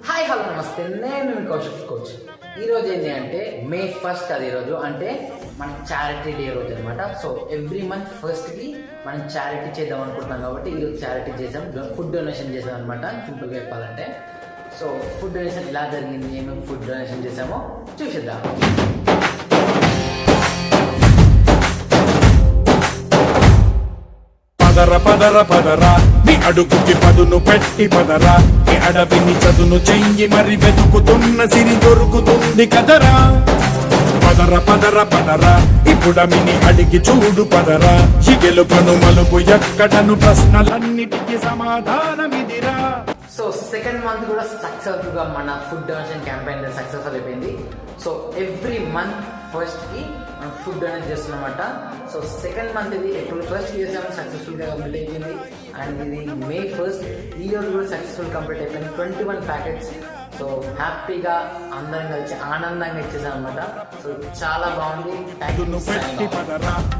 Hi hello నమస్తే, నేను మీ Kaushik coach. ఈరోజు ఏంటి అంటే మే 1 అది రోజు అంటే మన చారిటీ డే రోజు అనమాట. సో ఎవ్రీ మంత్ ఫస్ట్కి మనం చారిటీ చేద్దాం అనుకుంటున్నాం కాబట్టి ఈరోజు చారిటీ చేసాం, ఫుడ్ డొనేషన్ చేసాం అనమాట. సింపుల్గా చెప్పాలంటే సో ఫుడ్ డొనేషన్ ఎలా జరిగింది, ఏమేమి ఫుడ్ డొనేషన్ చేసామో చూసిద్దాం. పదర పదర పదరా నీ అడుగుకి పదును పెట్టి పదరా నీ అడవిని చదును చెయ్యి మరి వెతుకుతున్న సిరి దొరుకుతుంది కదరా. పదర పదర పదరా ఇప్పుడమిని అడిగి చూడు పదరా ఈ గెలుపను మలుపు ఎక్కడను ప్రశ్నలన్నిటికీ సమాధానమిదిరా. సో సెకండ్ మంత్ కూడా సక్సెస్ఫుల్ గా మన ఫుడ్ డొనేషన్ క్యాంపెయిన్ సక్సెస్ఫుల్ అయిపోయింది. సో ఎవ్రీ మంత్ ఫస్ట్ కి మనం ఫుడ్ డొనేట్ చేస్తున్నమాట. సో సెకండ్ మంత్ ఇది ఏప్రిల్ 1 చేసాము, సక్సెస్ఫుల్ గా కంప్లీట్ అయిపోయింది. అండ్ ఇది మే 1 ఈ రోజు కూడా సక్సెస్ఫుల్ కంప్లీట్ అయిపోయింది. 21 ప్యాకెట్స్. సో హ్యాపీగా అందరం కలిసి ఆనందంగా ఇచ్చేసాం అనమాట. సో చాలా బాగుంది. Thank you.